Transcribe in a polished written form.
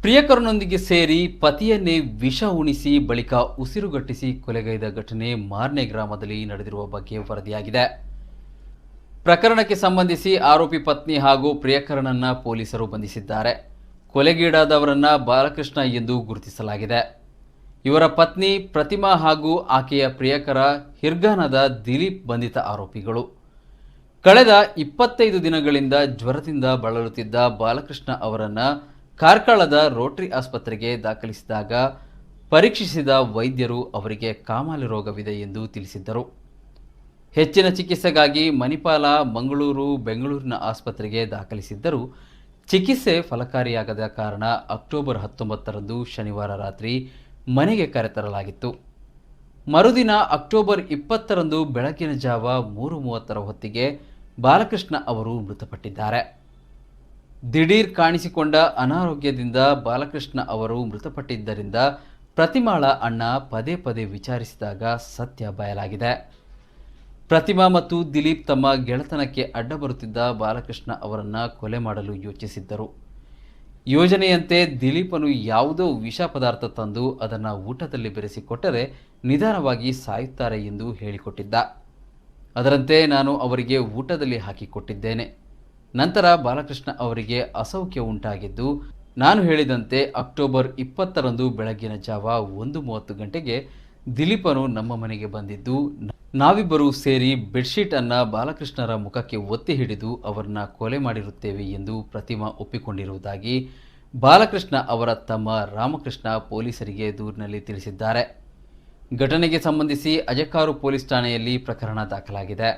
ಪ್ರಿಯಕರನೊಂದಿಗೆ ಸೇರಿ ಪತಿಯನ್ನೇ ವಿಷ ಉಣಿಸಿ ಬಳಿಕ ಉಸಿರುಗಟ್ಟಿಸಿ ಕೊಲೆಗೈದ ಘಟನೆ ಮಾರ್ನೆ ಗ್ರಾಮದಲ್ಲಿ ನಡೆದಿರುವ ಬಗ್ಗೆ ವರದಿಯಾಗಿದೆ. ಪ್ರಕರಣಕ್ಕೆ ಸಂಬಂಧಿಸಿ ಆರೋಪಿ ಪತ್ನಿ ಹಾಗೂ ಪ್ರಿಯಕರನನ್ನ ಪೊಲೀಸರು ಬಂಧಿಸಿದ್ದಾರೆ. ಕೊಲೆಗೀಡಾದವರನ್ನ ಬಾಲಕೃಷ್ಣ ಎಂದು ಗುರುತಿಸಲಾಗಿದೆ. ಇವರ ಪತ್ನಿ ಪ್ರತಿಮಾ ಹಾಗೂ ಆಕೆಯ ಪ್ರಿಯಕರ ಹಿರ್ಗಾನದ ದಿಲೀಪ್ ಬಂಧಿತ ಆರೋಪಿಗಳು. ಕಳೆದ 25 ದಿನಗಳಿಂದ ಜ್ವರದಿಂದ ಬಳಲುತ್ತಿದ್ದ ಬಾಲಕೃಷ್ಣ ಅವರನ್ನ ಕಾರ್ಕಳದ ರೋಟರಿ ಆಸ್ಪತ್ರೆಗೆ ದಾಖಲಿಸಿದಾಗ ಪರೀಕ್ಷಿಸಿದ ವೈದ್ಯರು ಅವರಿಗೆ ಕಾಮಾಲೆ ರೋಗವಿದೆ ಎಂದು ತಿಳಿಸಿದ್ದರು. ಹೆಚ್ಚಿನ ಚಿಕಿತ್ಸೆಗಾಗಿ ಮಣಿಪಾಲ, ಮಂಗಳೂರು, ಬೆಂಗಳೂರಿನ ಆಸ್ಪತ್ರೆಗೆ ದಾಖಲಿಸಿದ್ದರೂ ಚಿಕಿತ್ಸೆ ಫಲಕಾರಿಯಾಗದ ಕಾರಣ ಅಕ್ಟೋಬರ್ 19ರಂದು ಶನಿವಾರ ರಾತ್ರಿ ಮನೆಗೆ ಕರೆತರಲಾಗಿತ್ತು. ಮರುದಿನ ಅಕ್ಟೋಬರ್ 20ರಂದು ಬೆಳಗಿನ ಜಾವ 3:30 ಹೊತ್ತಿಗೆ ಬಾಲಕೃಷ್ಣ ಅವರು ಮೃತಪಟ್ಟಿದ್ದಾರೆ. ದಿಢೀರ್ ಕಾಣಿಸಿಕೊಂಡ ಅನಾರೋಗ್ಯದಿಂದ ಬಾಲಕೃಷ್ಣ ಅವರು ಮೃತಪಟ್ಟಿದ್ದರಿಂದ ಪ್ರತಿಮಾಳ ಅಣ್ಣ ಪದೇ ಪದೇ ವಿಚಾರಿಸಿದಾಗ ಸತ್ಯ ಬಯಲಾಗಿದೆ. ಪ್ರತಿಮಾ ಮತ್ತು ದಿಲೀಪ್ ತಮ್ಮ ಗೆಳೆತನಕ್ಕೆ ಅಡ್ಡ ಬರುತ್ತಿದ್ದ ಬಾಲಕೃಷ್ಣ ಅವರನ್ನು ಕೊಲೆ ಮಾಡಲು ಯೋಚಿಸಿದ್ದರು. ಯೋಜನೆಯಂತೆ ದಿಲೀಪನು ಯಾವುದೋ ವಿಷ ಪದಾರ್ಥ ತಂದು ಅದನ್ನು ಊಟದಲ್ಲಿ ಬೆರೆಸಿಕೊಟ್ಟರೆ ನಿಧಾನವಾಗಿ ಸಾಯುತ್ತಾರೆ ಎಂದು ಹೇಳಿಕೊಟ್ಟಿದ್ದ. ಅದರಂತೆ ನಾನು ಅವರಿಗೆ ಊಟದಲ್ಲಿ ಹಾಕಿಕೊಟ್ಟಿದ್ದೇನೆ. ನಂತರ ಬಾಲಕೃಷ್ಣ ಅವರಿಗೆ ಅಸೌಖ್ಯ ಉಂಟಾಗಿದ್ದು, ನಾನು ಹೇಳಿದಂತೆ ಅಕ್ಟೋಬರ್ 20ರಂದು ಬೆಳಗಿನ ಜಾವ 1:30 ಗಂಟೆಗೆ ದಿಲೀಪನು ನಮ್ಮ ಮನೆಗೆ ಬಂದಿದ್ದು, ನಾವಿಬ್ಬರೂ ಸೇರಿ ಬೆಡ್ಶೀಟ್ ಅನ್ನು ಬಾಲಕೃಷ್ಣರ ಮುಖಕ್ಕೆ ಒತ್ತಿ ಹಿಡಿದು ಅವರನ್ನ ಕೊಲೆ ಮಾಡಿರುತ್ತೇವೆ ಎಂದು ಪ್ರತಿಮಾ ಒಪ್ಪಿಕೊಂಡಿರುವುದಾಗಿ ಬಾಲಕೃಷ್ಣ ಅವರ ತಮ್ಮ ರಾಮಕೃಷ್ಣ ಪೊಲೀಸರಿಗೆ ದೂರಿನಲ್ಲಿ ತಿಳಿಸಿದ್ದಾರೆ. ಘಟನೆಗೆ ಸಂಬಂಧಿಸಿ ಅಜಕಾರು ಪೊಲೀಸ್ ಠಾಣೆಯಲ್ಲಿ ಪ್ರಕರಣ ದಾಖಲಾಗಿದೆ.